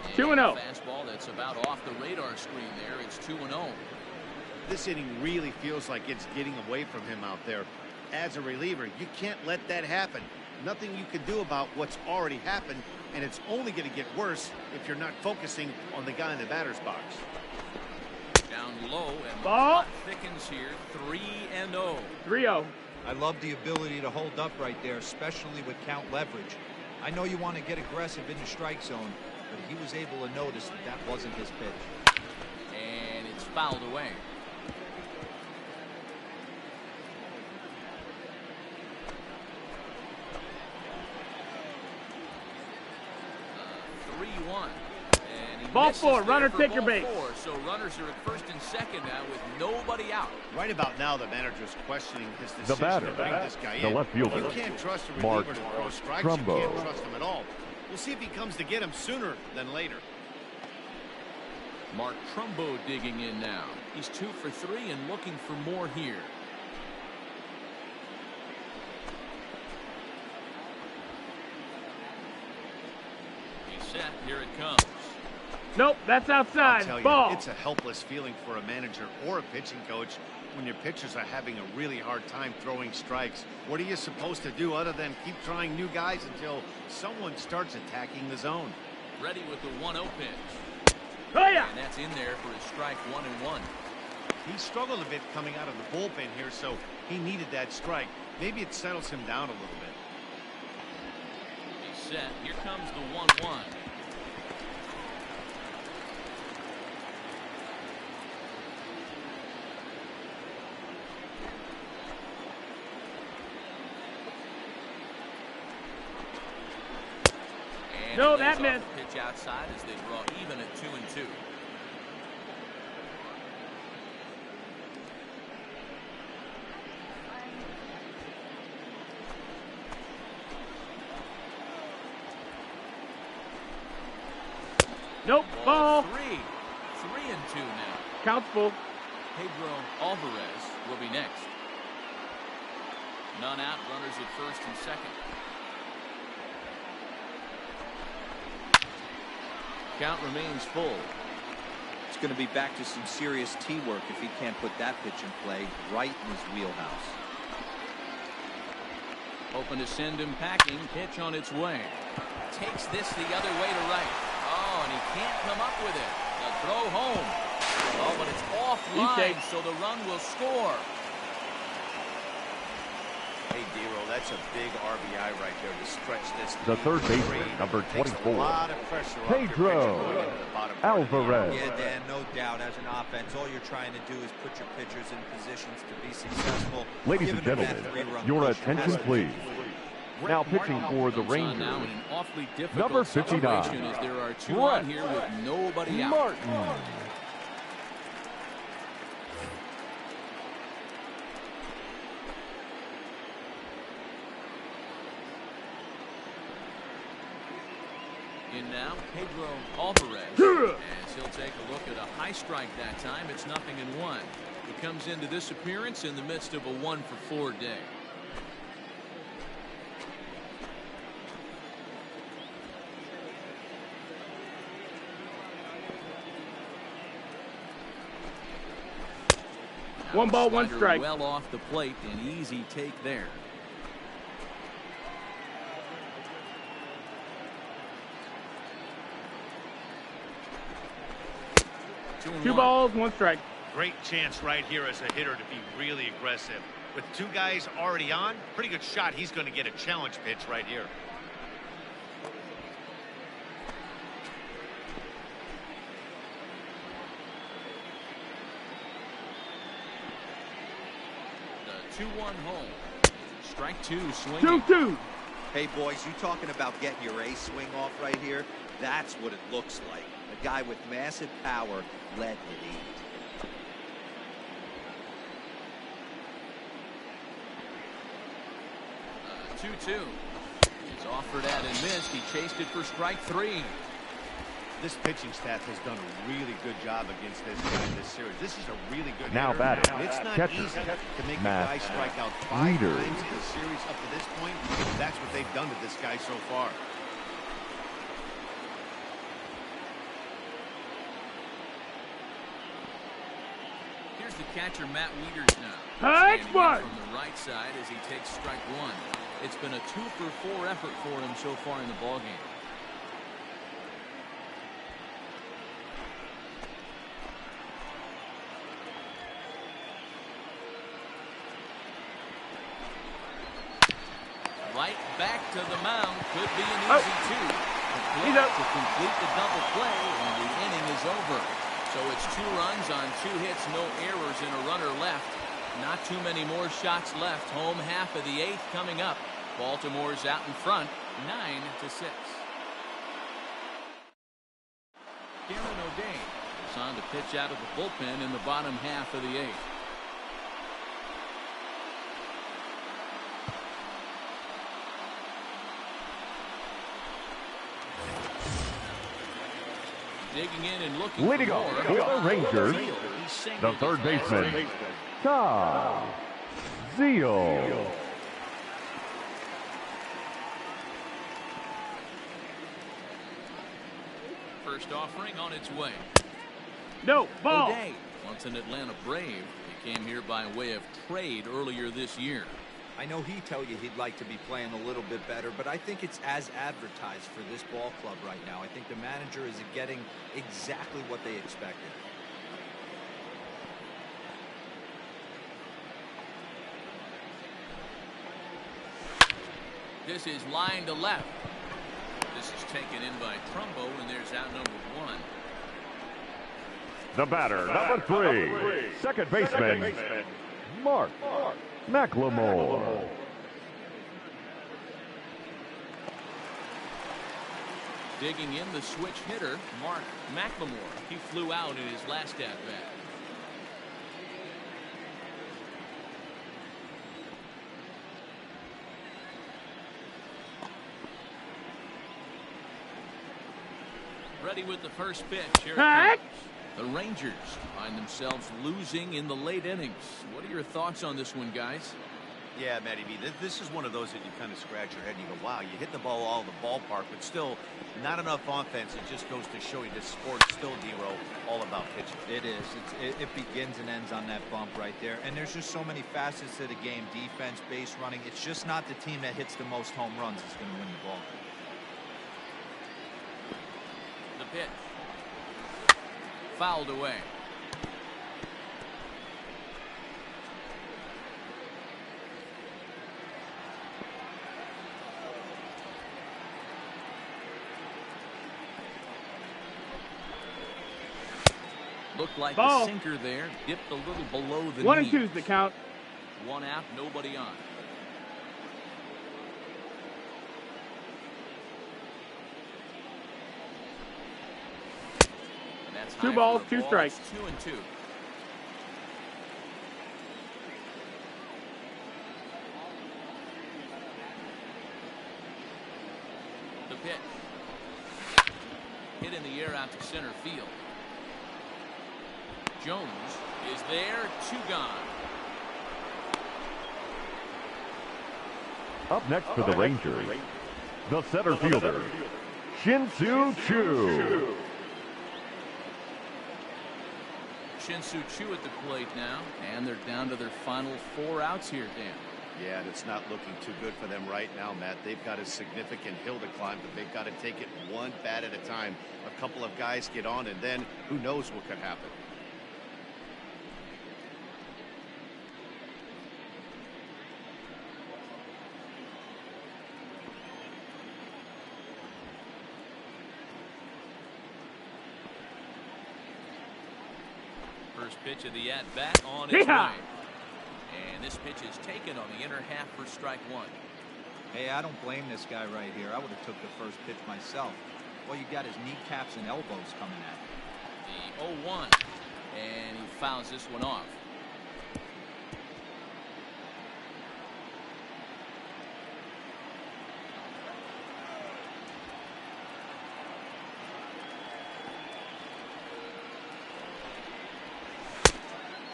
Speaker 2: And 2-0.
Speaker 1: Fastball that's about off the radar screen there. It's 2-0.
Speaker 4: This inning really feels like it's getting away from him out there. As a reliever, you can't let that happen. Nothing you can do about what's already happened, and it's only going to get worse if you're not focusing on the guy in the batter's box.
Speaker 1: Down low, and the
Speaker 2: Ball.
Speaker 1: clock thickens here. 3-0.
Speaker 2: 3-0.
Speaker 5: I love the ability to hold up right there, especially with count leverage. I know you want to get aggressive in the strike zone, but he was able to notice that that wasn't his pitch.
Speaker 1: And it's fouled away.
Speaker 2: Ball four, runner take your base.
Speaker 1: So runners are at first and second now with nobody out.
Speaker 4: Right about now, the manager's questioning his
Speaker 3: The
Speaker 4: decision
Speaker 3: batter,
Speaker 4: to bring this guy
Speaker 3: the
Speaker 4: in.
Speaker 3: left fielder,
Speaker 4: You can't trust a
Speaker 3: Mark
Speaker 4: reliever to throw strikes.
Speaker 3: Trumbo.
Speaker 4: You can't trust him at all. We'll see if he comes to get him sooner than later.
Speaker 1: Mark Trumbo digging in now. He's 2 for 3 and looking for more here. He's set. Here it comes.
Speaker 2: Nope, that's
Speaker 4: I'll
Speaker 2: outside.
Speaker 4: tell you,
Speaker 2: Ball.
Speaker 4: it's a helpless feeling for a manager or a pitching coach when your pitchers are having a really hard time throwing strikes. What are you supposed to do other than keep trying new guys until someone starts attacking the zone?
Speaker 1: Ready with the 1-0 pitch.
Speaker 2: Oh, yeah.
Speaker 1: And that's in there for his strike 1-1.
Speaker 4: He struggled a bit coming out of the bullpen here, so he needed that strike. Maybe it settles him down a little bit.
Speaker 1: He's set. Here comes the 1-1.
Speaker 2: No,
Speaker 1: And
Speaker 2: that
Speaker 1: lays off
Speaker 2: missed.
Speaker 1: the pitch outside as they draw even at 2-2.
Speaker 2: Nope, ball.
Speaker 1: 3-2 now.
Speaker 2: Counts full.
Speaker 1: Pedro Alvarez will be next. None out, runners at first and second. Count remains full.
Speaker 5: It's going to be back to some serious tee work if he can't put that pitch in play right in his wheelhouse.
Speaker 1: Hoping to send him packing. Pitch on its way. Takes this the other way to right. Oh, and he can't come up with it. The throw home. Oh, but it's offline, so the run will score.
Speaker 4: Hey, D-Roll, that's a big RBI right there to stretch this.
Speaker 3: The third
Speaker 4: lead.
Speaker 3: baseman, number
Speaker 4: Takes a
Speaker 3: 24,
Speaker 4: lot of pressure off your
Speaker 3: Pedro
Speaker 4: pitcher going into the bottom part of the
Speaker 3: Alvarez.
Speaker 5: Yeah, Dan, no doubt. As an offense, all you're trying to do is put your pitchers in positions to be successful.
Speaker 3: Ladies and
Speaker 5: Giving them that
Speaker 3: gentlemen,
Speaker 5: three-run
Speaker 3: your
Speaker 5: push
Speaker 3: attention
Speaker 5: has to be
Speaker 3: please.
Speaker 5: key.
Speaker 3: Now pitching for the
Speaker 1: Comes on now in
Speaker 3: Rangers,
Speaker 1: an awfully difficult
Speaker 3: number 59,
Speaker 1: situation as there are 2
Speaker 3: Brett
Speaker 1: on here with nobody out.
Speaker 3: Martin.
Speaker 1: In now, Pedro Alvarez. As he'll take a look at a high strike that time. It's 0-1. He comes into this appearance in the midst of a 1-for-4 day. Now
Speaker 2: 1 ball,
Speaker 1: the
Speaker 2: 1
Speaker 1: slider
Speaker 2: strike.
Speaker 1: Well off the plate, an easy take there. Two and
Speaker 2: 2
Speaker 1: one.
Speaker 2: balls, 1 strike.
Speaker 4: Great chance right here as a hitter to be really aggressive. With two guys already on, pretty good shot. He's going to get a challenge pitch right here.
Speaker 1: The 2-1 home. Strike two, swinging.
Speaker 2: 2-2.
Speaker 6: Hey, boys, you talking about getting your ace swing off right here? That's what it looks like. A guy with massive power letting it eat.
Speaker 1: 2-2. He's offered at and missed. He chased it for strike three.
Speaker 4: This pitching staff has done a really good job against this guy in this series. This is a really good
Speaker 3: Now
Speaker 4: hitter.
Speaker 3: batting,
Speaker 4: It's not
Speaker 3: catcher,
Speaker 4: easy to make a
Speaker 3: Matt
Speaker 4: guy strike out 5
Speaker 3: Reeder.
Speaker 4: times in a series up to this point. That's what they've done to this guy so far.
Speaker 1: Here's the catcher, Matt Wieters now.
Speaker 2: Nice
Speaker 1: Standing in
Speaker 2: one.
Speaker 1: from the right side as he takes strike one. It's been a 2-for-4 effort for him so far in the ballgame. Right back to the mound. Could be an easy two.
Speaker 2: He's out.
Speaker 1: To complete the double play, and the inning is over. So it's 2 runs on 2 hits, no errors, and a runner left. Not too many more shots left. Home half of the 8th coming up. Baltimore's out in front, 9-6. Karen O'Day is on to pitch out of the bullpen in the bottom half of the 8th. Digging in and looking
Speaker 3: Leading
Speaker 1: for
Speaker 3: off
Speaker 1: more.
Speaker 3: for the Rangers, the third baseman, Todd Zeal.
Speaker 1: First offering on its way.
Speaker 2: No, ball.
Speaker 1: O'Day, once an Atlanta Brave, he came here by way of trade earlier this year.
Speaker 5: I know he'd tell you he'd like to be playing a little bit better, but I think it's as advertised for this ball club right now. I think the manager is getting exactly what they expected.
Speaker 1: This is line to left. This is taken in by Trumbo, and there's out number 1.
Speaker 3: The batter, number 3, second baseman, Mark McLemore.
Speaker 1: Digging in the switch hitter, Mark McLemore. He flew out in his last at-bat. Ready with the first pitch. Here it
Speaker 2: Heck.
Speaker 1: comes. The Rangers find themselves losing in the late innings. What are your thoughts on this one, guys?
Speaker 4: Yeah, Matty B, this is one of those that you kind of scratch your head and you go, wow, you hit the ball all the ballpark, but still not enough offense. It just goes to show you this sport's still, Dero, all about pitching.
Speaker 5: It is. It begins and ends on that bump right there. And there's just so many facets to the game. Defense, base running. It's just not the team that hits the most home runs is going to win the ball.
Speaker 1: The pitch. Fouled away. Looked like
Speaker 2: Ball.
Speaker 1: the sinker there dipped a little below the
Speaker 2: 1
Speaker 1: knee.
Speaker 2: and 2 is the count.
Speaker 1: 1 out, nobody on. And that's
Speaker 2: 2
Speaker 1: high
Speaker 2: balls,
Speaker 1: for a
Speaker 2: 2
Speaker 1: ball.
Speaker 2: strikes.
Speaker 1: It's 2 and 2. The pitch. Hit in the air out to center field. Jones is there, 2 gone.
Speaker 3: Up next for the Rangers, the center fielder, Shin-Soo Choo.
Speaker 1: Shin-Soo Choo at the plate now, and they're down to their final 4 outs here, Dan.
Speaker 4: Yeah, and it's not looking too good for them right now, Matt. They've got a significant hill to climb, but they've got to take it one bat at a time. A couple of guys get on, and then who knows what could happen.
Speaker 1: First pitch of the at-bat on its way. And this pitch is taken on the inner half for strike one.
Speaker 5: Hey, I don't blame this guy right here. I would have took the first pitch myself. All you got is kneecaps and elbows coming at him.
Speaker 1: The 0-1. And he fouls this one off.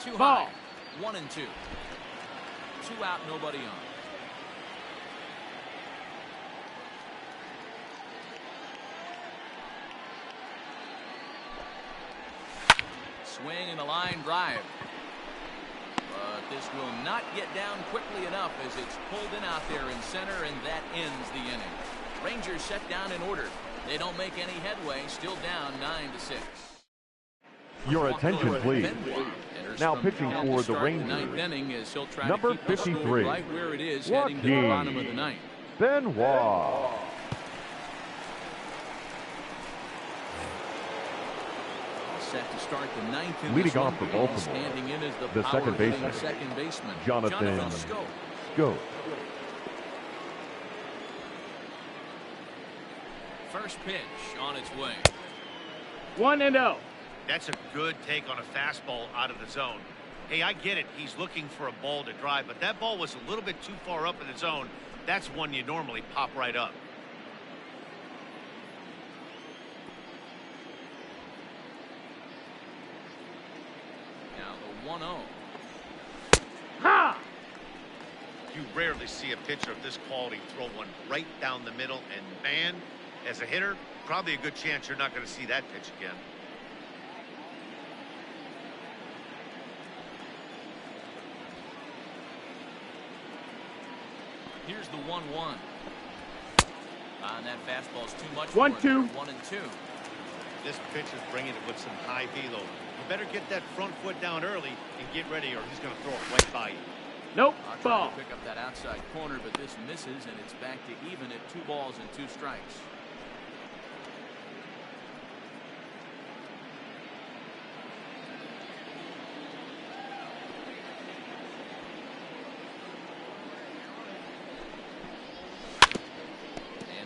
Speaker 1: Too high. 1-2. 2 out, nobody on. Swing and a line drive. But this will not get down quickly enough as it's pulled in out there in center, and that ends the inning. Rangers set down in order. They don't make any headway, still down 9-6.
Speaker 3: Your attention, please. Now pitching for the Rangers, number 53,
Speaker 1: right where it is, heading to the bottom of the ninth.
Speaker 3: Benoit.
Speaker 1: Set to start the ninth.
Speaker 3: Leading off for Baltimore,
Speaker 1: standing in as
Speaker 3: the second baseman, Jonathan Schoop.
Speaker 1: First pitch on its way.
Speaker 2: 1-0.
Speaker 4: That's a good take on a fastball out of the zone. Hey, I get it. He's looking for a ball to drive, but that ball was a little bit too far up in the zone. That's one you normally pop right up.
Speaker 1: Now the 1-0.
Speaker 2: Ha!
Speaker 4: You rarely see a pitcher of this quality throw one right down the middle, and man, as a hitter, probably a good chance you're not going to see that pitch again.
Speaker 1: Here's the 1-1. And that fastball's too much.
Speaker 2: 1-2.
Speaker 1: 1-2.
Speaker 4: This pitcher's bringing it with some high velo. You better get that front foot down early and get ready, or he's going to throw it right by you.
Speaker 2: Nope.
Speaker 1: Ball.
Speaker 2: Ball.
Speaker 1: Pick up that outside corner, but this misses, and it's back to even at 2 balls and 2 strikes.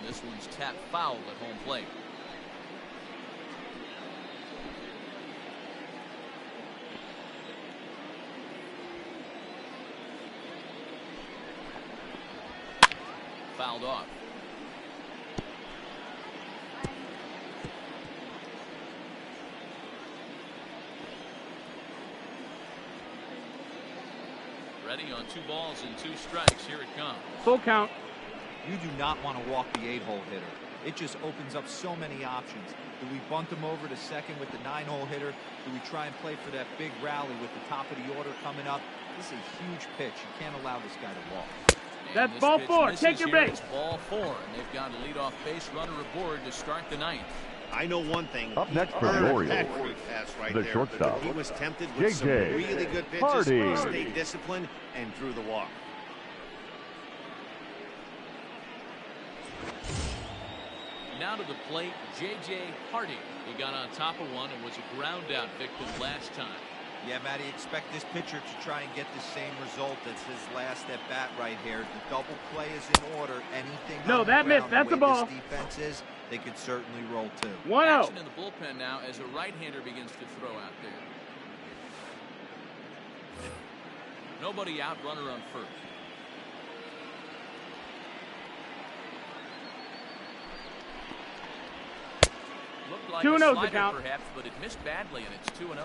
Speaker 1: This one's tapped foul at home plate. Fouled off. Ready on 2 balls and 2 strikes. Here it comes.
Speaker 2: Full count.
Speaker 5: You do not want to walk the 8-hole hitter. It just opens up so many options. Do we bunt him over to second with the 9-hole hitter? Do we try and play for that big rally with the top of the order coming up? This is a huge pitch. You can't allow this guy to walk.
Speaker 2: That's ball 4. Take your base.
Speaker 1: Ball 4, and they've got a leadoff base runner aboard to start the ninth.
Speaker 4: I know one thing.
Speaker 3: Up next for the Orioles,
Speaker 4: right
Speaker 3: the
Speaker 4: there.
Speaker 3: shortstop,
Speaker 4: He was tempted with some
Speaker 3: JJ
Speaker 4: really good pitches,
Speaker 3: Hardy.
Speaker 4: stayed disciplined, and drew the walk.
Speaker 1: Now to the plate, J.J. Hardy. He got on top of one and was a ground out victim last time.
Speaker 6: Yeah, Matty, expect this pitcher to try and get the same result as his last at bat right here. The double play is in order. Anything
Speaker 2: No, that missed. That's a ball.
Speaker 6: This defense is, they could certainly roll too.
Speaker 2: 1-0.
Speaker 1: Action in the bullpen now as a right-hander begins to throw out there. Nobody out, runner on first. Looked like
Speaker 2: 2-0
Speaker 1: a
Speaker 2: the
Speaker 1: slider
Speaker 2: count.
Speaker 1: perhaps, but it missed badly, and it's 2-0.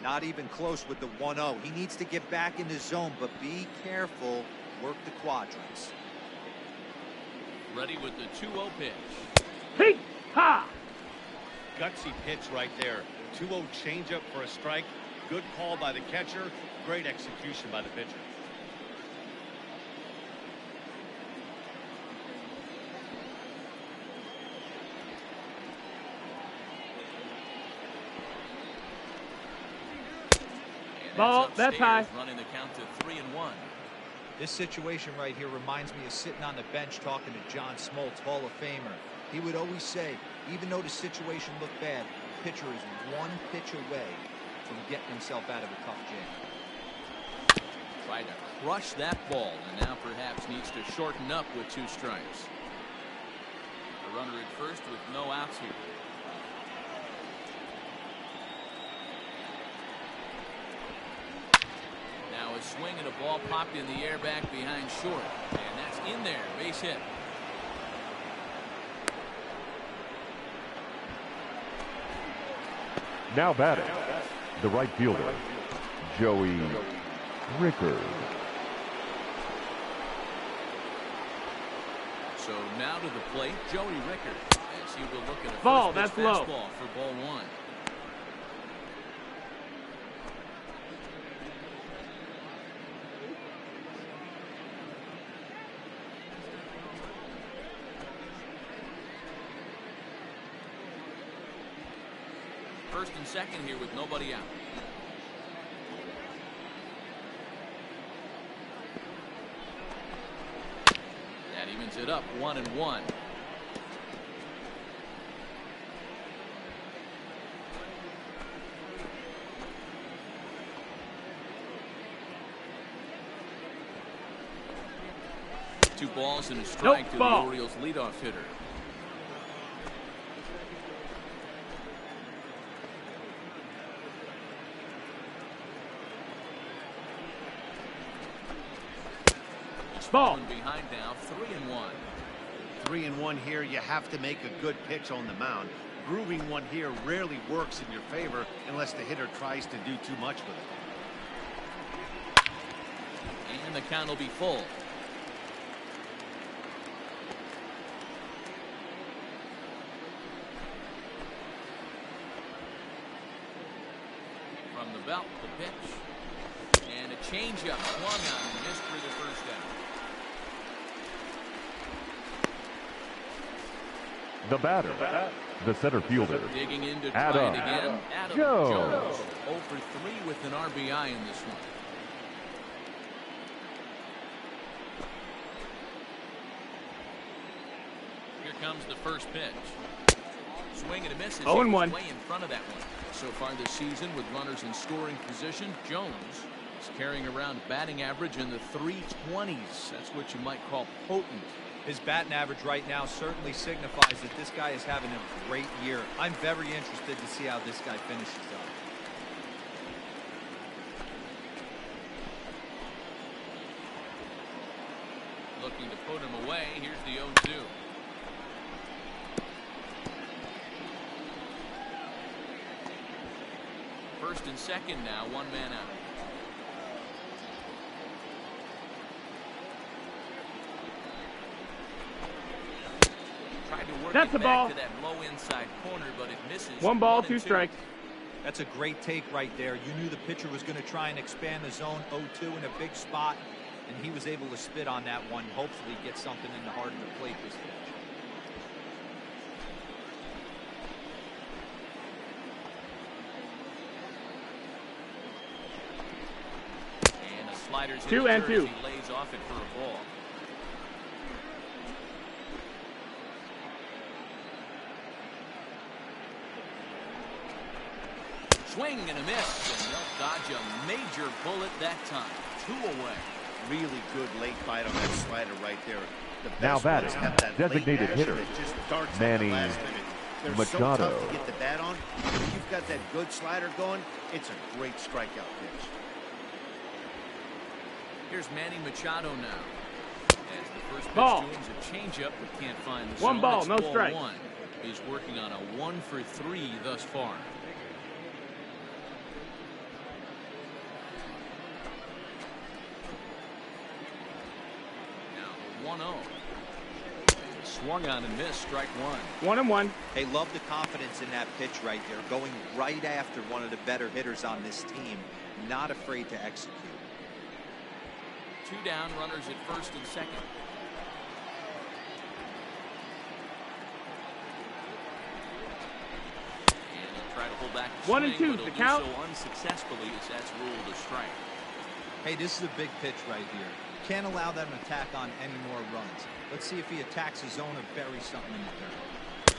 Speaker 6: Not even close with the 1-0. He needs to get back in his zone, but be careful. Work the quadrants.
Speaker 1: Ready with the 2-0 pitch.
Speaker 2: Hey! Ha!
Speaker 4: Gutsy pitch right there. 2-0 changeup for a strike. Good call by the catcher. Great execution by the pitcher.
Speaker 2: Ball, that's high.
Speaker 1: Running the count to 3-1.
Speaker 5: This situation right here reminds me of sitting on the bench talking to John Smoltz, Hall of Famer. He would always say, even though the situation looked bad, the pitcher is 1 pitch away from getting himself out of a tough jam.
Speaker 1: Tried to crush that ball, and now perhaps needs to shorten up with 2 strikes. A runner at first with no outs here. Now a swing and a ball popped in the air back behind short, and that's in there, base hit.
Speaker 3: Now batting, the right fielder, Joey Rickard.
Speaker 1: So now to the plate, Joey Rickard, as he will look at a
Speaker 2: Ball,
Speaker 1: first pitch
Speaker 2: that's low.
Speaker 1: fastball for ball 1. First and second here with nobody out. That evens it up, 1-1. Two balls and a strike to the Orioles leadoff hitter.
Speaker 2: Ball.
Speaker 1: Behind now, 3-1.
Speaker 4: 3-1 here. You have to make a good pitch on the mound. Grooving one here rarely works in your favor unless the hitter tries to do too much with it.
Speaker 1: And the count will be full. From the belt, the pitch. And a changeup swung on and missed for the first out.
Speaker 3: The batter, the center fielder,
Speaker 1: Digging in to try it again. Adam Jones. 0 for 3 with an RBI in this one. Here comes the first pitch. Swing and a miss.
Speaker 2: 0-1.
Speaker 1: Way in front of that one. So far this season, with runners in scoring position, Jones is carrying around batting average in the 320s. That's what you might call potent.
Speaker 5: His batting average right now certainly signifies that this guy is having a great year. I'm very interested to see how this guy finishes up.
Speaker 1: Looking to put him away. Here's the 0-2. First and second now, 1 man out.
Speaker 2: That's the ball.
Speaker 1: To that low inside corner, but it misses.
Speaker 2: 1 ball, 2 strikes.
Speaker 5: That's a great take right there. You knew the pitcher was going to try and expand the zone. 0-2 in a big spot, and he was able to spit on that one. Hopefully get something in the heart of the plate this pitch.
Speaker 1: And a slider's
Speaker 2: 2-2.
Speaker 1: He lays off it for a ball. Swing and a miss, and they'll dodge a major bullet that time. 2 away.
Speaker 4: Really good late bite on that slider right there. The best
Speaker 3: Now batting,
Speaker 4: ones have that
Speaker 3: designated
Speaker 4: late action
Speaker 3: hitter,
Speaker 4: that just darts at
Speaker 3: Manny
Speaker 4: the last minute. They're so
Speaker 3: Machado.
Speaker 4: tough to get the bat on. If you've got that good slider going, it's a great strikeout pitch.
Speaker 1: Here's Manny Machado now. As the first pitch
Speaker 2: Ball.
Speaker 1: to him is a changeup, but can't find the
Speaker 2: 1
Speaker 1: zone.
Speaker 2: ball,
Speaker 1: It's
Speaker 2: no
Speaker 1: ball
Speaker 2: strike.
Speaker 1: 1. He's working on a 1 for 3 thus far. Now 1-0. Swung on and missed, strike 1.
Speaker 2: 1-1.
Speaker 6: Hey, love the confidence in that pitch right there. Going right after one of the better hitters on this team. Not afraid to execute.
Speaker 1: 2 down, runners at first and second. And he'll try to pull back the
Speaker 2: 1 and
Speaker 1: swing,
Speaker 2: 2,
Speaker 1: but
Speaker 2: the
Speaker 1: he'll
Speaker 2: count.
Speaker 1: do so unsuccessfully as that's ruled a strike.
Speaker 5: Hey, this is a big pitch right here. Can't allow them to tack on any more runs. Let's see if he attacks his zone or buries something in the dirt.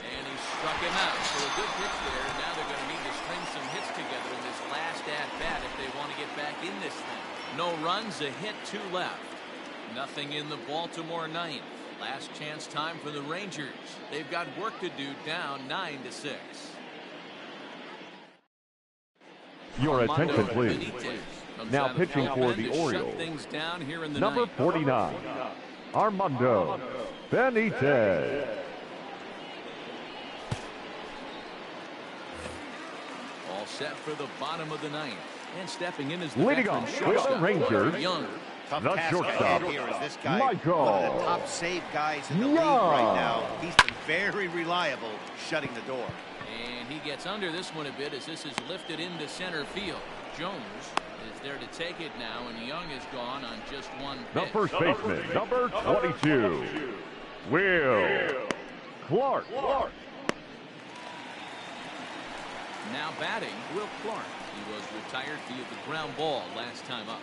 Speaker 1: And he Struck him out. So a good pitch there. Now they're going to need to string some hits together in this last at-bat if they want to get back in this thing. No runs, a hit, 2 left. Nothing in the Baltimore ninth. Last chance time for the Rangers. They've got work to do, down 9-6.
Speaker 3: Your
Speaker 1: Armando
Speaker 3: attention, please.
Speaker 1: Benitez
Speaker 3: Now
Speaker 1: comes out of
Speaker 3: pitching
Speaker 1: the
Speaker 3: for
Speaker 1: bullpen
Speaker 3: the
Speaker 1: to shut
Speaker 3: Orioles.
Speaker 1: things down here in the
Speaker 3: Number
Speaker 1: ninth.
Speaker 3: 49, Armando Benitez.
Speaker 1: All set for the bottom of the ninth. And stepping in is the
Speaker 3: Leading
Speaker 1: veteran
Speaker 3: off with
Speaker 1: shortstop,
Speaker 3: the Rangers,
Speaker 1: Young.
Speaker 4: Tough
Speaker 3: the
Speaker 4: task
Speaker 3: shortstop,
Speaker 4: ahead here is this guy,
Speaker 3: Michael
Speaker 4: one of the top save guys in the league right now. He's been very reliable shutting the door.
Speaker 1: And he gets under this one a bit as this is lifted into center field. Jones is there to take it now, and Young is gone on just one
Speaker 3: the
Speaker 1: pitch.
Speaker 3: first baseman, number 22, Will Clark.
Speaker 1: Now batting, Will Clark. He was retired via the ground ball last time up.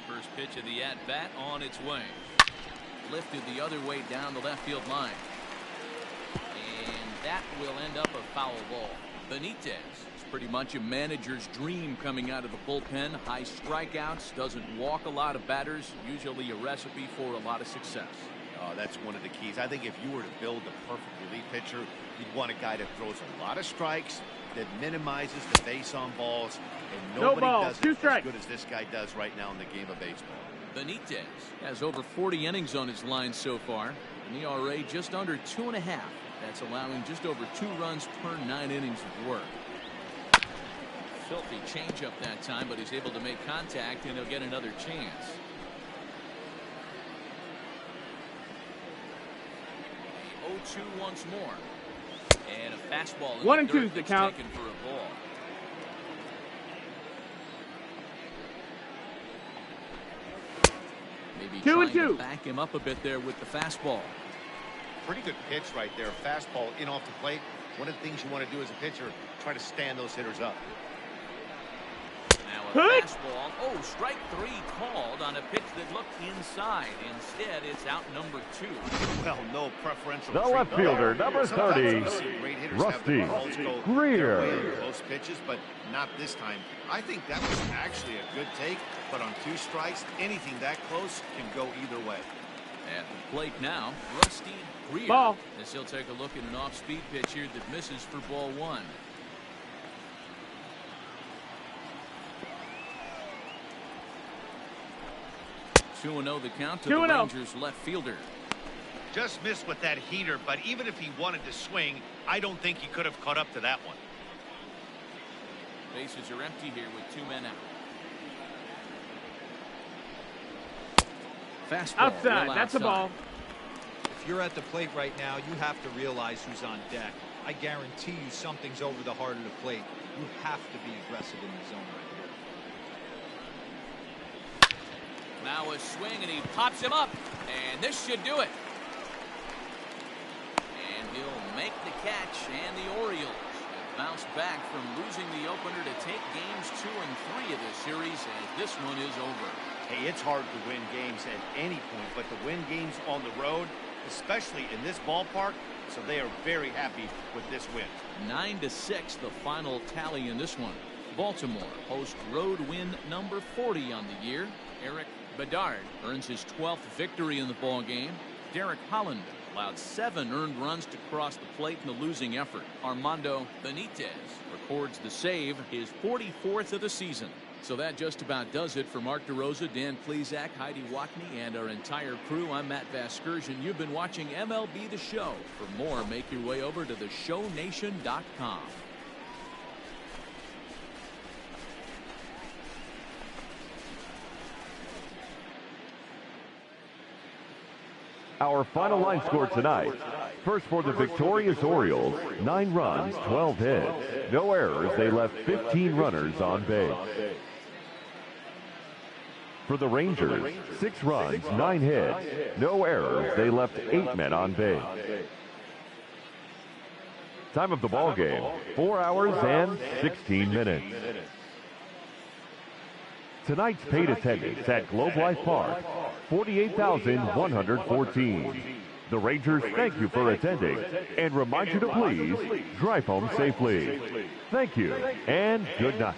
Speaker 1: First pitch of the at-bat on its way. Lifted the other way down the left field line. And that will end up a foul ball. Benitez is pretty much a manager's dream coming out of the bullpen. High strikeouts, doesn't walk a lot of batters, usually a recipe for a lot of success.
Speaker 4: That's one of the keys. I think if you were to build the perfect relief pitcher, you'd want a guy that throws a lot of strikes, that minimizes the base on balls, and
Speaker 2: No
Speaker 4: nobody
Speaker 2: balls,
Speaker 4: does
Speaker 2: 2
Speaker 4: it as
Speaker 2: strikes.
Speaker 4: good as this guy does right now in the game of baseball.
Speaker 1: Benitez has over 40 innings on his line so far. An ERA just under 2.5. That's allowing just over 2 runs per 9 innings of work. Filthy changeup that time, but he's able to make contact, and he'll get another chance. The 0-2 once more. And a fastball.
Speaker 2: 1 and
Speaker 1: the
Speaker 2: 2's
Speaker 1: dirt
Speaker 2: the
Speaker 1: that's
Speaker 2: count.
Speaker 1: taken for a ball. Maybe
Speaker 2: 2 and
Speaker 1: trying to
Speaker 2: 2.
Speaker 1: back him up a bit there with the fastball.
Speaker 4: Pretty good pitch right there. Fastball in off the plate. One of the things you want to do as a pitcher, try to stand those hitters up.
Speaker 1: Now a fastball. Oh, strike 3 called on a pitch that looked inside. Instead, it's out number 2.
Speaker 4: Well, no preferential.
Speaker 3: The
Speaker 4: treatment
Speaker 3: left
Speaker 4: there.
Speaker 3: fielder, number
Speaker 4: Sometimes
Speaker 3: 30,
Speaker 4: you see great hitters have
Speaker 3: Rusty
Speaker 4: the balls go
Speaker 3: Greer.
Speaker 4: their way on close pitches, but not this time. I think that was actually a good take, but on 2 strikes, anything that close can go either way.
Speaker 1: At the plate now, Rusty Greer.
Speaker 2: Ball.
Speaker 1: As he'll take a look at an off-speed pitch here that misses for ball 1. Two 2-0 the count to the
Speaker 2: 2-0.
Speaker 1: Rangers left fielder.
Speaker 4: Just missed with that heater, but even if he wanted to swing, I don't think he could have caught up to that one.
Speaker 1: Bases are empty here with 2 men out. Fastball.
Speaker 2: Outside.
Speaker 1: well
Speaker 2: That's a ball.
Speaker 5: If you're at the plate right now, you have to realize who's on deck. I guarantee you something's over the heart of the plate. You have to be aggressive in the zone right here.
Speaker 1: Now a swing, and he pops him up, and this should do it. And he'll make the catch, and the Orioles bounce back from losing the opener to take games 2 and 3 of this series, and this one is over.
Speaker 4: Hey, it's hard to win games at any point, but to win games on the road, especially in this ballpark, so they are very happy with this win.
Speaker 1: 9-6 the final tally in this one. Baltimore post road win number 40 on the year. Eric Bedard earns his 12th victory in the ball game. Derek Holland allowed 7 earned runs to cross the plate in the losing effort. Armando Benitez records the save, his 44th of the season. So that just about does it for Mark DeRosa, Dan Plesac, Heidi Watney, and our entire crew. I'm Matt Vasgersian. You've been watching MLB The Show. For more, make your way over to theshownation.com.
Speaker 3: Our final line score tonight. First for the victorious Orioles, 9 runs, 12 hits. No errors, they left 15 runners on base. For the Rangers, 6 runs, 9 hits. No errors, they left 8 men on base. Time of the ball game, 4 hours and 16 minutes. Tonight's paid attendance at Globe Life Park 48,114. The Rangers thank you for attending and remind you to please drive home safely. Thank you and good night.